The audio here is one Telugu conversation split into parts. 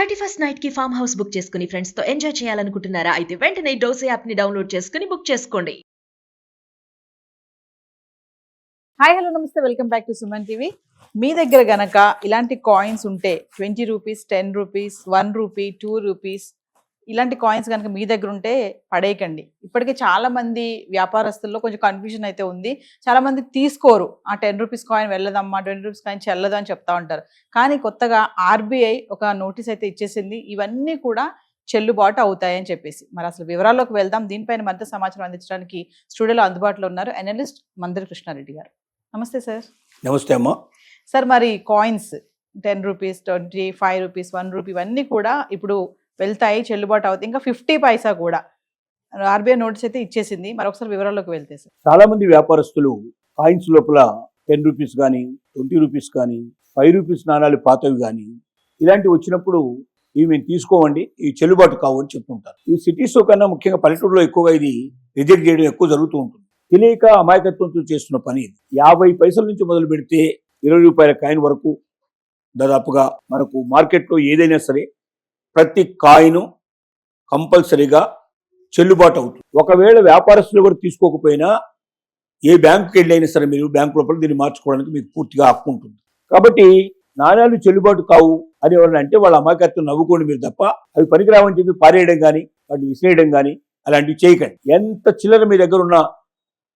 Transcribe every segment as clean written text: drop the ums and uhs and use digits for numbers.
31st నైట్ కి ఫామ్ హౌస్ బుక్ చేసుకుని ఫ్రెండ్స్ తో ఎంజాయ్ చేయాలనుకుంటున్నారా? అయితే వెంటనే డోసే యాప్ ని డౌన్లోడ్ చేసుకుని బుక్ చేసుకోండి. హాయ్ హలో నమస్తే, welcome back to Suman TV. మీ దగ్గర గనక ఇలాంటి కాయిన్స్ ఉంటే 20 రూపీస్, 10 రూపీస్, 1 రూపీ, 2 రూపీస్ ఇలాంటి కాయిన్స్ కనుక మీ దగ్గర ఉంటే పడేయకండి. ఇప్పటికే చాలా మంది వ్యాపారస్తుల్లో కొంచెం కన్ఫ్యూజన్ అయితే ఉంది. చాలా మంది తీసుకోరు, ఆ 10 రూపీస్ కాయిన్ వెళ్ళదమ్మా, 20 రూపీస్ కాయిన్ చెల్లదు అని చెప్తా ఉంటారు. కానీ కొత్తగా ఆర్బీఐ ఒక నోటీస్ అయితే ఇచ్చేసింది, ఇవన్నీ కూడా చెల్లుబాటు అవుతాయని చెప్పేసి. మరి అసలు వివరాల్లోకి వెళ్దాం. దీనిపైన మరింత సమాచారం అందించడానికి స్టూడియోలో అందుబాటులో ఉన్నారు అనలిస్ట్ మందరి కృష్ణారెడ్డి గారు. నమస్తే సార్. నమస్తే అమ్మా. సార్, మరి కాయిన్స్ 10 రూపీస్, 20, 5 రూపీస్, 1 రూపీ ఇవన్నీ కూడా ఇప్పుడు వెళ్తాయి, చెల్లుబాటు అవుతాయి. ఇంకా 50 పైసా కూడా ఆర్బీఐ నోటీస్ అయితే ఇచ్చేసింది. మరొకసారి వివరాల్లోకి వెళ్తే సార్. చాలా మంది వ్యాపారస్తులు కాయిన్స్ లోపల 10 రూపీస్ కానీ, 20 రూపీస్ కానీ, 5 రూపీస్ నాణాలు పాతవి కానీ ఇలాంటివి వచ్చినప్పుడు ఇవి మేము తీసుకోమండి, ఇవి చెల్లుబాటు కావు అని చెప్తుంటారు. ఈ సిటీస్ కన్నా ముఖ్యంగా పల్లెటూరులో ఎక్కువగా ఇది రిజెక్ట్ చేయడం ఎక్కువ జరుగుతూ ఉంటుంది. తెలియక అమాయకత్వంతో చేస్తున్న పని ఇది. 50 పైసల నుంచి మొదలు పెడితే 20 రూపాయల కాయిన్ వరకు దాదాపుగా మనకు మార్కెట్లో ఏదైనా సరే ప్రతి కాయిన్ కంపల్సరీగా చెల్లుబాటు అవుతుంది. ఒకవేళ వ్యాపారస్తులు కూడా తీసుకోకపోయినా ఏ బ్యాంకుకి వెళ్ళైనా సరే మీరు బ్యాంకు లోపల దీన్ని మార్చుకోవడానికి మీకు పూర్తిగా హక్కు ఉంటుంది. కాబట్టి నాణ్యాలు చెల్లుబాటు కావు అని ఎవరైనా అంటే వాళ్ళ అమాయకత్వం నవ్వుకోండి మీరు తప్ప, అవి పనికిరావని చెప్పి పారేయడం కానీ వాటిని విసిరేయడం కానీ అలాంటివి చేయకండి. ఎంత చిల్లర మీ దగ్గర ఉన్న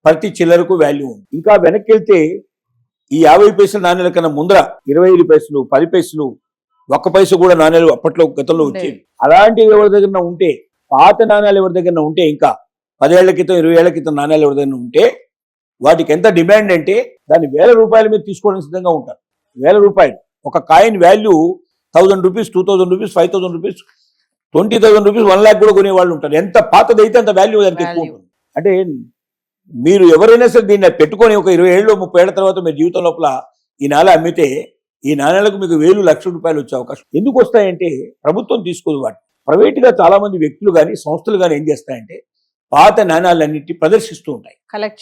ప్రతి చిల్లరకు వాల్యూ ఉంది. ఇంకా వెనక్కి వెళ్తే ఈ 50 పైసల నాణ్యాల కన్నా ముందర 25 పైసలు, 10 పైసలు, 1 పైస కూడా నాణ్యాలు అప్పట్లో గతంలో వచ్చేవి. అలాంటివి ఎవరి దగ్గర ఉంటే, పాత నాణ్యాలు ఎవరి దగ్గర ఉంటే, ఇంకా 10 ఏళ్ల క్రితం 20 ఏళ్ల క్రితం నాణ్యాలు ఎవరి దగ్గర ఉంటే వాటికి ఎంత డిమాండ్ అంటే దాన్ని 1000 రూపాయల మీద తీసుకోవడానికి సిద్ధంగా ఉంటారు. 1000 రూపాయలు ఒక coin value 1000 rupees, 2000 rupees, 5000 rupees, 20,000 rupees, 1 lakh కూడా కొనేవాళ్ళు ఉంటారు. ఎంత పాతదైతే అంత వాల్యూ దానికి ఎక్కువ ఉంటుంది. అంటే మీరు ఎవరైనా సరే దీన్ని పెట్టుకొని ఒక 20 ఏళ్ళు 30 ఏళ్ల తర్వాత మీరు జీవితం లోపల ఈ నాణ్యాలు అమ్మితే ఈ నాణ్యాలకు మీకు 1000 లక్షల రూపాయలు వచ్చే అవకాశం. ఎందుకు వస్తాయంటే ప్రభుత్వం తీసుకోదు వాటిని. ప్రైవేట్గా చాలా మంది వ్యక్తులు కానీ సంస్థలు కానీ ఏం చేస్తాయంటే పాత నాణ్యాలన్నింటినీ ప్రదర్శిస్తూ ఉంటాయి, కలెక్ట్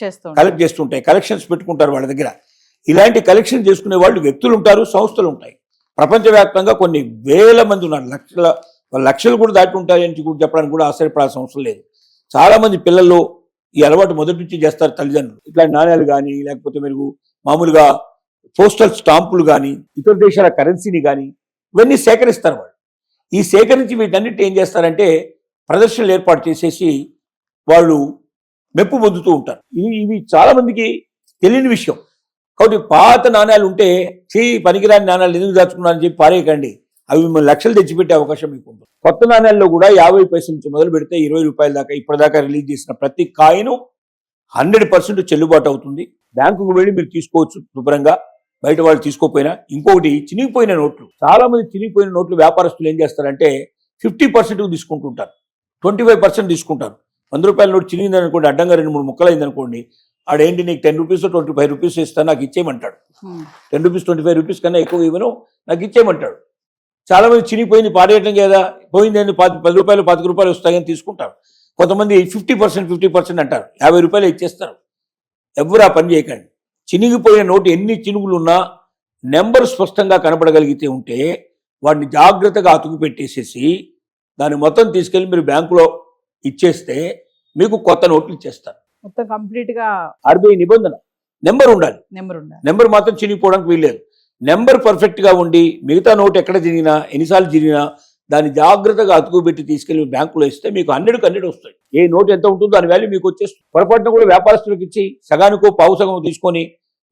చేస్తుంటాయి, కలెక్షన్స్ పెట్టుకుంటారు వాళ్ళ దగ్గర. ఇలాంటి కలెక్షన్ చేసుకునే వాళ్ళు వ్యక్తులు ఉంటారు, సంస్థలు ఉంటాయి. ప్రపంచవ్యాప్తంగా కొన్ని వేల మంది ఉన్నారు, లక్షలు కూడా దాటి ఉంటాయని కూడా చెప్పడానికి కూడా ఆశ్చర్యపడాల్సిన అవసరం లేదు. చాలా మంది పిల్లల్లో ఈ అలవాటు మొదటి నుంచి చేస్తారు తల్లిదండ్రులు. ఇట్లాంటి నాణ్యాలు కానీ లేకపోతే మీరు మామూలుగా పోస్టల్ స్టాంపులు కానీ ఇతర దేశాల కరెన్సీని కానీ ఇవన్నీ సేకరిస్తారు వాళ్ళు. ఈ సేకరించి వీటన్నిటి ఏం చేస్తారంటే ప్రదర్శనలు ఏర్పాటు చేసేసి వాళ్ళు మెప్పు పొందుతూ ఉంటారు. ఇవి చాలా మందికి తెలియని విషయం. కాబట్టి పాత నాణ్యాలు ఉంటే పనికిరాని నాణ్యాలు ఎందుకు దాచుకున్నారని చెప్పి పారేయకండి, అవి మిమ్మల్ని లక్షలు తెచ్చిపెట్టే అవకాశం మీకు ఉంటుంది. కొత్త నాణ్యాల్లో కూడా 50 పైసల నుంచి మొదలు పెడితే 20 రూపాయల దాకా ఇప్పటిదాకా రిలీజ్ చేసిన ప్రతి కాయిన్ 100% చెల్లుబాటు అవుతుంది. బ్యాంకుకు వెళ్ళి మీరు తీసుకోవచ్చు శుభ్రంగా, బయట వాళ్ళు తీసుకోకపోయినా. ఇంకొకటి, చినిగిపోయిన నోట్లు. చాలా మంది చినిగిపోయిన నోట్లు వ్యాపారస్తులు ఏం చేస్తారంటే 50% తీసుకుంటుంటారు, 25% తీసుకుంటారు. 100 రూపాయల నోటు చినిగింది అనుకోండి, అడ్డంగా 2-3 ముక్కలు అయింది అనుకోండి, ఆడేంటి నీకు 10 రూపీస్ 25 రూపీస్ ఇస్తాను నాకు ఇచ్చేయమంటాడు. 10 రూపీస్ 25 రూపీస్ కన్నా ఎక్కువ ఇవ్వను నాకు ఇచ్చేయమంటాడు. చాలా మంది చినిగిపోయింది పారేయటం కదా, పోయింది 10 రూపాయలు 25 రూపాయలు వస్తాయని తీసుకుంటారు. కొంతమంది 50% అంటారు, 50 రూపాయలు ఇచ్చేస్తారు. ఎవరు ఆ పని చేయకండి. చినిగిపోయిన నోటు ఎన్ని చినుగులున్నా నెంబర్ స్పష్టంగా కనపడగలిగితే ఉంటే వాటిని జాగ్రత్తగా అతుకు పెట్టేసేసి దాన్ని మొత్తం తీసుకెళ్ళి మీరు బ్యాంకులో ఇచ్చేస్తే మీకు కొత్త నోట్లు ఇచ్చేస్తారు. మొత్తం కంప్లీట్ గా ఆర్బీఐ నిబంధన నెంబర్ ఉండాలి. నెంబర్ మాత్రం చినిగిపోవడానికి వీల్లేదు. నెంబర్ పర్ఫెక్ట్ గా ఉండి మిగతా నోటు ఎక్కడ జరిగినా ఎన్నిసార్లు జరిగినా దాన్ని జాగ్రత్తగా అతుకు పెట్టి తీసుకెళ్లి బ్యాంకులో ఇస్తే మీకు 100 వస్తాయి. ఏ నోటు ఎంత ఉంటుందో దాని వాల్యూ మీకు వచ్చేస్తుంది. పొరపాటున కూడా వ్యాపారస్తులకు ఇచ్చి సగానికో పావు సగం తీసుకొని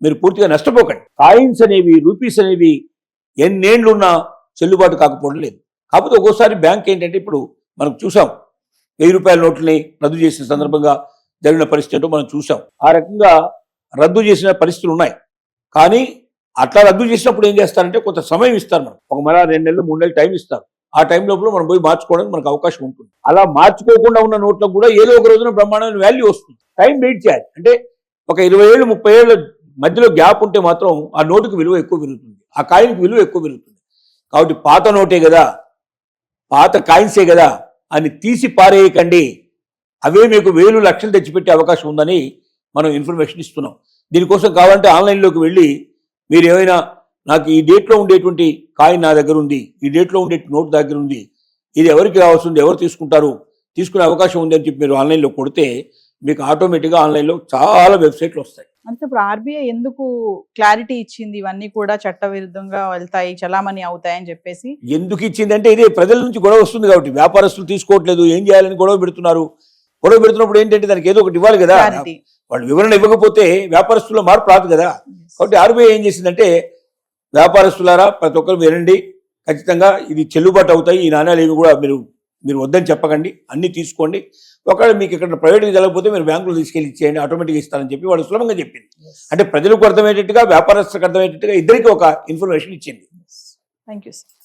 మీరు పూర్తిగా నష్టపోకండి. కాయిన్స్ అనేవి, రూపీస్ అనేవి ఎన్నేళ్లున్నా చెల్లుబాటు కాకపోవడం లేదు. కాకపోతే ఒక్కోసారి బ్యాంక్ ఏంటంటే ఇప్పుడు మనం చూసాం 1000 రూపాయల నోట్లని రద్దు చేసిన సందర్భంగా జరిగిన పరిస్థితి మనం చూసాం. ఆ రకంగా రద్దు చేసిన పరిస్థితులు ఉన్నాయి. కానీ అట్లా రద్దు చేసినప్పుడు ఏం చేస్తారంటే కొంత సమయం ఇస్తారు. మనం ఒక 2 నెలలు 3 నెలలు టైం ఇస్తారు. ఆ టైం లోపల మనం పోయి మార్చుకోవడానికి మనకు అవకాశం ఉంటుంది. అలా మార్చుకోకుండా ఉన్న నోట్లకు కూడా ఏదో ఒక రోజున బ్రహ్మాండమైన వాల్యూ వస్తుంది. టైం వెయిట్ చేయాలి. అంటే ఒక 20 ఏళ్ళు 30 ఏళ్ళ మధ్యలో గ్యాప్ ఉంటే మాత్రం ఆ నోటుకు విలువ ఎక్కువ పెరుగుతుంది, ఆ కాయిన్కి విలువ ఎక్కువ పెరుగుతుంది. కాబట్టి పాత నోటే కదా, పాత కాయిన్సే కదా అని తీసి పారేయకండి. అవే మీకు 1000 లక్షలు తెచ్చిపెట్టే అవకాశం ఉందని మనం ఇన్ఫర్మేషన్ ఇస్తున్నాం. దీనికోసం కావాలంటే ఆన్లైన్లోకి వెళ్ళి మీరు ఏమైనా నాకు ఈ డేట్లో ఉండేటువంటి కాయిన్ నా దగ్గర ఉంది, ఈ డేట్లో ఉండే నోట్ దగ్గర ఉంది, ఇది ఎవరికి కావాల్సింది, ఎవరు తీసుకుంటారు, తీసుకునే అవకాశం ఉంది అని చెప్పి మీరు ఆన్లైన్లో కొడితే మీకు ఆటోమేటిక్గా ఆన్లైన్లో చాలా వెబ్సైట్లు వస్తాయి. అంటే ఇప్పుడు ఆర్బీఐ ఎందుకు క్లారిటీ ఇచ్చింది ఇవన్నీ కూడా చట్ట విరుద్ధంగా వెళ్తాయి, చలామణి అవుతాయి అని చెప్పేసి? ఎందుకు ఇచ్చిందంటే ఇదే ప్రజల నుంచి గొడవ వస్తుంది కాబట్టి, వ్యాపారస్తులు తీసుకోవట్లేదు, ఏం చేయాలని గొడవ పెడుతున్నారు. గొడవ పెడుతున్నప్పుడు ఏంటంటే దానికి ఏదో ఒకటి ఇవ్వాలి కదా, క్లారిటీ. వాళ్ళు వివరణ ఇవ్వకపోతే వ్యాపారస్తుల్లో మార్పు రాదు కదా. కాబట్టి ఆర్బీఐ ఏం చేసిందంటే, వ్యాపారస్తులారా ప్రతి ఒక్కరు వినండి, ఖచ్చితంగా ఇది చెల్లుబాటు అవుతాయి, ఈ నాణ్యాలు ఏవి కూడా మీరు వద్దని చెప్పకండి, అన్ని తీసుకోండి, ఒకవేళ మీకు ఇక్కడ ప్రైవేట్గా జరగకపోతే మీరు బ్యాంకులో తీసుకెళ్ళి ఇచ్చేయండి, ఆటోమేటిక్గా ఇస్తారని చెప్పి వాళ్ళు సులభంగా చెప్పింది. అంటే ప్రజలకు అర్థమయ్యేటట్టుగా, వ్యాపారస్తులకు అర్థమయ్యేటట్టుగా ఇద్దరికి ఒక ఇన్ఫర్మేషన్ ఇచ్చింది. Thank you sir.